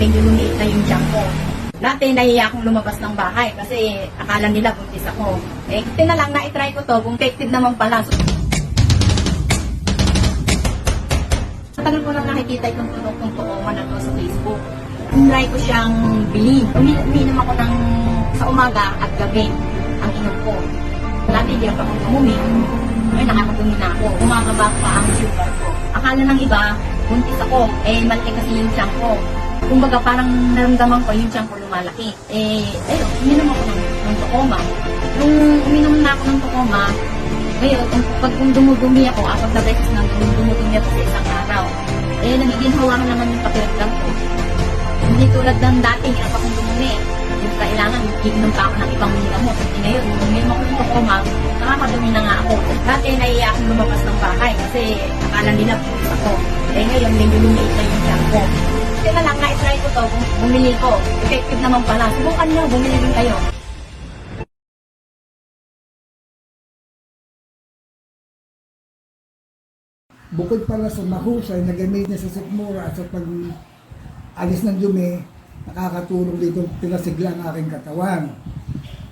medyo lumiit na yung tiyan ko. Dati nahiya akong lumabas ng bahay kasi akala nila buntis ako. Eh, kasi na lang na-try ko to, kung effective naman pala. Tagal ko na nakikita itong produktong Tocoma na to sa Facebook. Try ko siyang bilhin. Uminom ako sa umaga at gabi ang inom ko. Dati di ako umumi. Ngayon nakakadumi na ako. Umababa pa ang sugar ko. Akala ng iba, buntis ako. Eh, malaki kasi yung tiyan ko. Kumbaga parang naramdaman ko yung tiyan ko lumalaki. Ayun, uminom ako ng Tocoma. Nung uminom na ako ng Tocoma, ngayon, kung dumudumi ako, apat na beses nang dumudumi ako sa isang araw, nagiging hawakan naman yung pakiramdam ko. Hindi tulad ng dati, hirap akong dumumi. Yung kailangan, iinom pa ako ng ibang gamot. Ngayon, uminom ako ng Tocoma, nakakadumi na nga ako. Dati, naiiyak akong lumabas ng bahay kasi akala nila pulis ako. Ngayon, medyo lumiit na yung tiyan ko. Kasi na lang, na-try ko to, bumili ko. Effective naman pala. Subukan nyo, bumili din kayo. Bukod pala sa mahusay na gamit niya sa sikmura at sa pag-alis ng dumi, nakakatulong dito pinasigla ang aking katawan.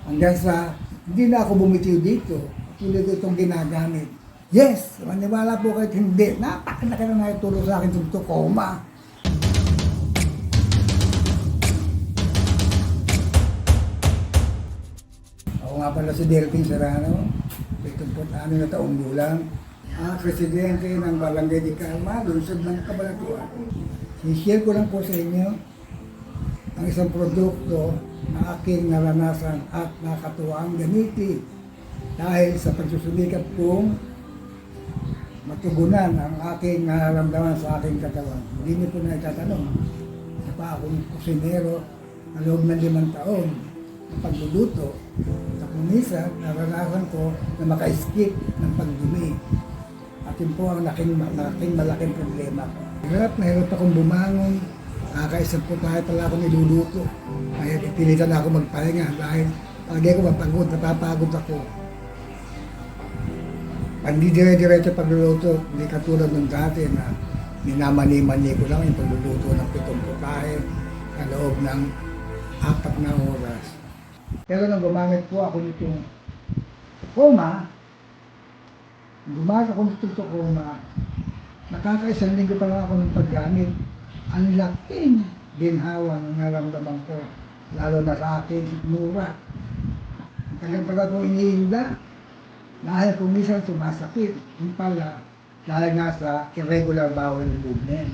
Hanggang sa hindi na ako bumitiw dito, tuloy ko itong ginagamit. Yes! Maniwala po kahit hindi, napakalaki na nakitulong sa akin itong Tocoma. Ako nga pala si Delphine Serrano, 76 na taong gulang. Presidente ng Barangay de Calma, lungsod ng Cabalatuan. I-share ko lang po sa inyo ang isang produkto na aking naranasan at nakatuwang gamitin dahil sa pagsusumikap kong matugunan ang aking nararamdaman sa aking katawan. Hindi niyo po na itatanong. Isa pa akong kusinero na loob ng 5 taon na pagluluto. Sa kumisa, naranasan ko na maka-skip ng pagdumi. At yun po ang malaking problema ko. Hirap na hirap akong bumangon. Kakaisip po kahit pala ako niluluto. Kaya pilitan na ako magpahinga dahil pagay ko mapagod, napapagod ako. Hindi dire-diretso pagluluto, hindi katulad ng dati na minamani-mani ko lang yung pagluluto ng 7 putahe sa loob ng 4 na oras. Pero nang gumamit po ako nitong Tocoma, gumasa ko ng Tocoma, nakakaisang linggo pa lang ako ng paggamit. Ang laking ginhawa ng naramdaman ko, lalo na sa akin, mura. Ang tagal-tagal kong iniinda, dahil kung minsan sumasakit, yung pala, dahil nga sa irregular bowel movement.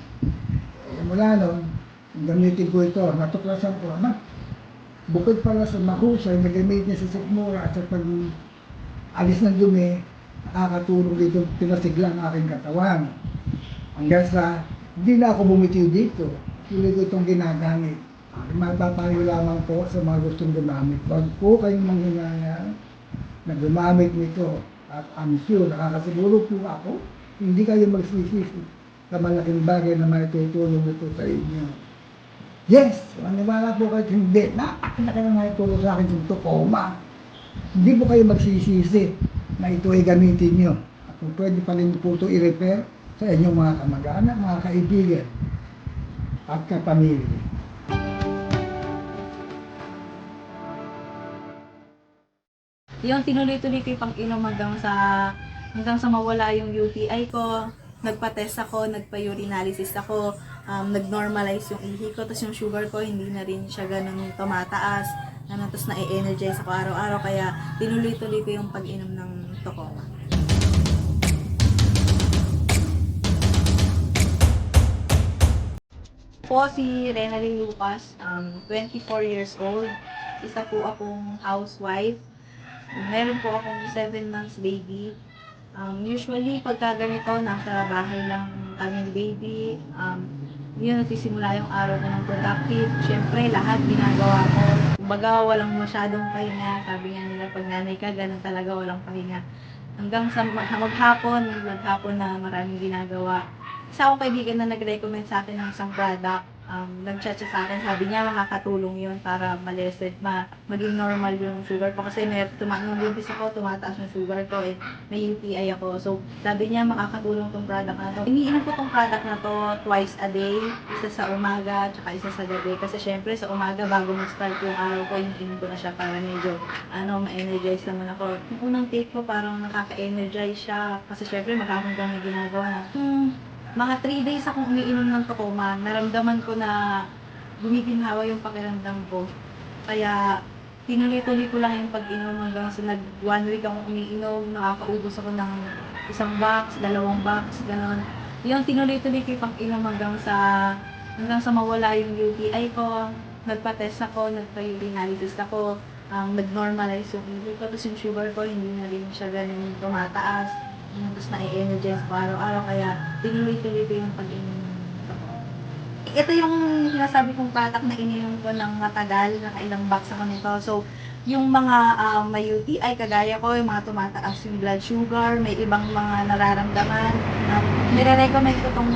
Mula nun, gamitin ko ito, natuklasan ko, bukod pala sa mahusay na gamit niya sa sikmura at sa pag-alis ng dumi, nakakatulong dito pinasigla ang aking katawan. Hanggang sa hindi na ako bumitiw dito, tuloy ko itong ginagamit. Mapapayo lamang po sa mga gustong gumamit. Huwag po kayong manghinayang na gumamit nito. At I'm sure, nakakasiguro po ako, hindi kayo magsisisi sa malaking bagay na maitutulong ito sa inyo. Yes! Maniwala po kahit hindi, napakalaki na maitulong sa akin yung Tocoma. Hindi po kayo magsisisi na ito ay gamitin nyo. At kung pwede pa rin po ito i-repair sa inyong mga kamag-anak, mga kaibigan at kapamilya. Yung tinuloy-tuloy ko yung pang-inom hanggang sa mawala yung UTI ko. Nagpa-test ako, nagpa-urinalysis ako, nag-normalize yung ihi ko, tapos yung sugar ko hindi na rin siya ganun tumataas. Tapos na-energize ako araw-araw, kaya tinuloy-tuloy ko yung pag-inom ng Tocoma. Po si Renalyn Lucas, 24 years old. Isa po akong housewife. Meron po akong 7 months baby. Usually, pagka ganito, nasa bahay lang kaming baby. Yun, nagsisimula yung araw ko ng productive. Siyempre, lahat ginagawa ko. Kumbaga, walang masyadong pahinga. Sabi nga nila, pag nanay ka, ganun talaga, walang pahinga. Hanggang sa maghapon na maraming ginagawa. Isa akong kaibigan na nag-recommend sa akin ng isang product. nag-chat siya sa akin, sabi niya makakatulong yun para maging normal yung sugar ko. Kasi nung lumpis ako, tumataas yung sugar ko, may UTI ako. So, sabi niya makakatulong tong product na to. Iniinom ko tong product na to twice a day, isa sa umaga, tsaka isa sa gabi. Kasi syempre sa umaga, bago mag-start yung araw ko, iniinom ko na siya para medyo, ma-energize naman ako. Yung unang take ko, parang nakaka-energize siya. Kasi syempre, magkakang may ginagawa na. Mga 3 days akong umiinom ng Tacoma, naramdaman ko na gumiginhawa yung pakiramdam ko. Kaya, tinuloy-tuloy ko lang yung pag-inom hanggang sa 1 week akong umiinom, nakakaubos ako ng 1 box, 2 box, gano'n. Yung tinuloy-tuloy ko yung pag-inom hanggang sa mawala yung UTI ko. Nagpa-test ako, nagpa-urine analysis ako, nag-normalize yung intake ko, tapos yung sugar ko, hindi na rin siya ganun tumataas. Tapos na-energize ko araw-araw, kaya tinuloy-tuloy ko yung pag-inom. Ito yung sinasabi kong product na ininom ko ng matagal, nakailang box ako nito. So, yung mga may UTI, kagaya ko, yung mga tumataas yung blood sugar, may ibang mga nararamdaman, nire-recommend ko tong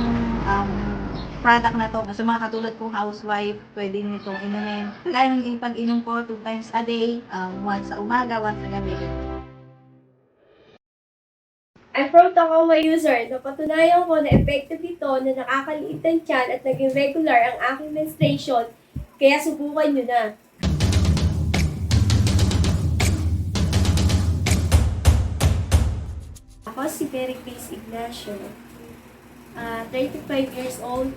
product na to. Sa mga katulad kong housewife, pwede nitong inumin. Kaya ng pag-inom ko 2 times a day, once sa umaga, once sa gabi. I'm from Tacoma user. Napatunayan ko na effective ito na nakakaliit ang tiyan at naging regular ang aking menstruation. Kaya subukan nyo na. Ako si Mary Grace Ignacio. 35 years old.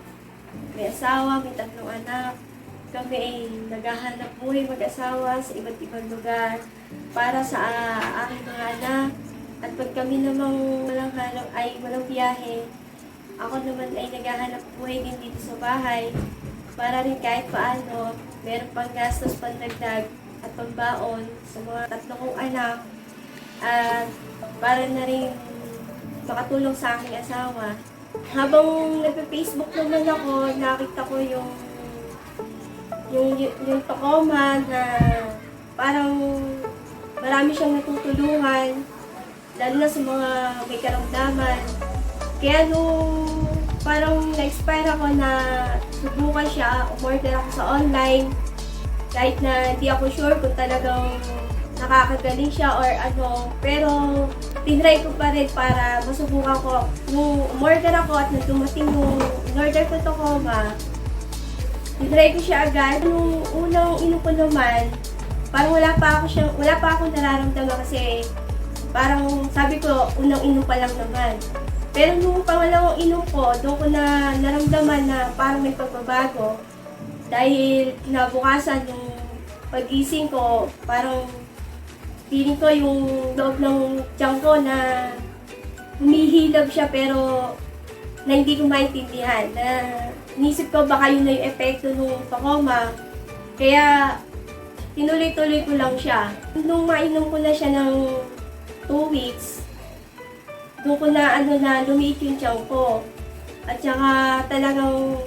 May asawa, may 3 anak. Kami ay naghahanap buhay mag-asawa sa iba't ibang lugar para sa aking mga anak. At pag kami namang walang biyahe, ako naman ay naghahanap buhay din dito sa bahay para rin kahit paano, meron pang gastos pandagdag at pambaon sa mga 3 kong anak at para na rin makatulong sa aking asawa. Habang nagpe-Facebook naman ako, nakita ko yung Tacoma na parang marami siyang natutulungan, lalo na sa mga may karamdaman. Kaya nung parang na-expire ako na subukan siya, umorder ako sa online, kahit na hindi ako sure kung talagang nakakagaling siya or ano, pero tinry ko pa rin para masubukan ko. Nung umorder ako at nung dumating yung in-order ko Tacoma, tinry ko siya agad. Nung unang inom ko naman, parang wala pa akong nararamdaman kasi parang sabi ko, unang inom pa lang naman. Pero nung pangalawang inom ko, doon ko na naramdaman na parang may pagbabago. Dahil kinabukasan, yung pag-gising ko, parang feeling ko yung loob ng tiyan ko na humihilab siya pero na hindi ko maintindihan. Na inisip ko baka yun na yung epekto ng Tacoma. Kaya tinuloy-tuloy ko lang siya. Nung mainom ko na siya ng 2 weeks, doon ko na lumiit yung tiyan ko. At saka talagang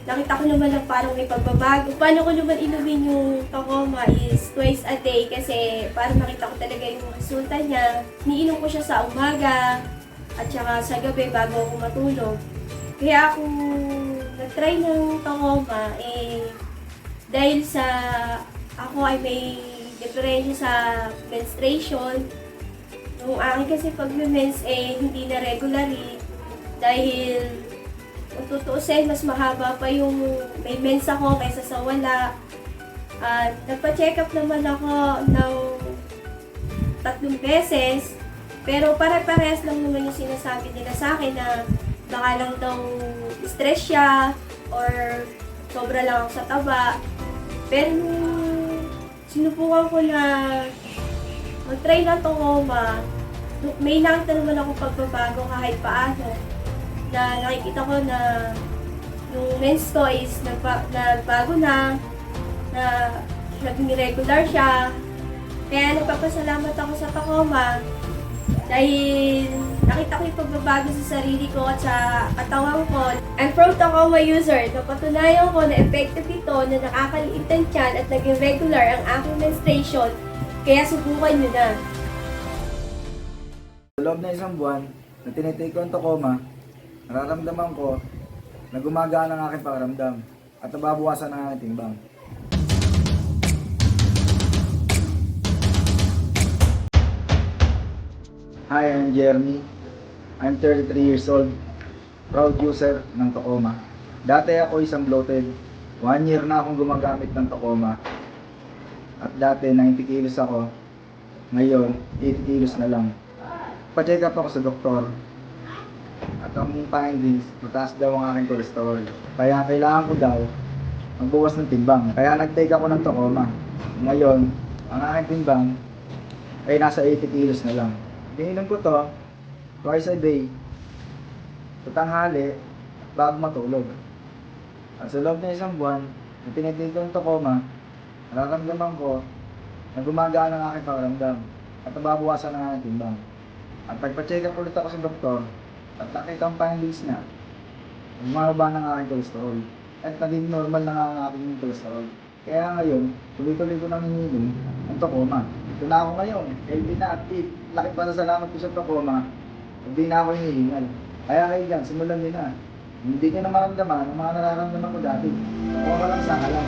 nakita ko naman na parang may pagbabago. Paano ko naman inumin yung Tacoma is twice a day kasi parang nakita ko talaga yung resulta niya. Niinom ko siya sa umaga at saka sa gabi bago ako matulog. Kaya ako nag-try ng Tacoma dahil sa ako ay may diferensya sa menstruation. Yung akin kasi pag-mens hindi na regularly dahil kung tutuusin, mas mahaba pa yung may mens ako kaysa sa wala. At nagpa-check up naman ako ng 3 beses, pero pare-parehas lang naman yung sinasabi nila sa akin na baka lang daw stress siya or sobra lang ako sa taba. Pero sinubukan ko na mag-try na Tacoma, may nakita naman ako pagbabago kahit paano. Na nakikita ko na yung mens ko is nagbago na naging regular siya. Kaya nagpapasalamat ako sa Tacoma dahil nakita ko yung pagbabago sa sarili ko at sa katawan ko. I'm from Tacoma user. Napatunayan ko na effective ito na nakakaliit ang tiyan at naging regular ang aking menstruation. Kaya subukan nyo na. Sa loob na 1 buwan, na tinitake ko ang Tacoma, nararamdaman ko na gumagaan ang aking pakiramdam. at nababawasan ang aking timbang. Hi, I'm Jeremy. I'm 33 years old, proud user ng Tacoma. Dati ako isang bloated. 1 year na akong gumagamit ng Tacoma. At dati 90 kilos ako. Ngayon, 80 kilos na lang. Pa-check up ako sa doktor. At ang findings, mataas daw ang aking cholesterol. Kaya kailangan ko daw magbawas ng timbang. Kaya nag-take ako ng Tacoma. Ngayon, ang aking timbang ay nasa 80 kilos na lang. Ininom ko to twice a day. Sa tanghali, bago matulog. At sa loob ng isang buwan, na tinitake ko ng Tacoma, nararamdaman ko na gumagaan ang aking pakiramdam at nababawasan ang aking timbang. At nagpa-check up ulit ako sa doktor at nakita ang findings niya. Bumaba ng aking cholesterol at naging normal na nga ang aking cholesterol. Kaya ngayon, tuloy-tuloy ko nang ininom ang Tacoma. Ito na ako ngayon, healthy na active. Laki pa sa salamat ko sa Tacoma, hindi na ako hinihingal. Kaya kayo dyan, simulan din na. Hindi nyo na maramdaman ang mga nararamdaman ko dati. Tacoma lang sa alam.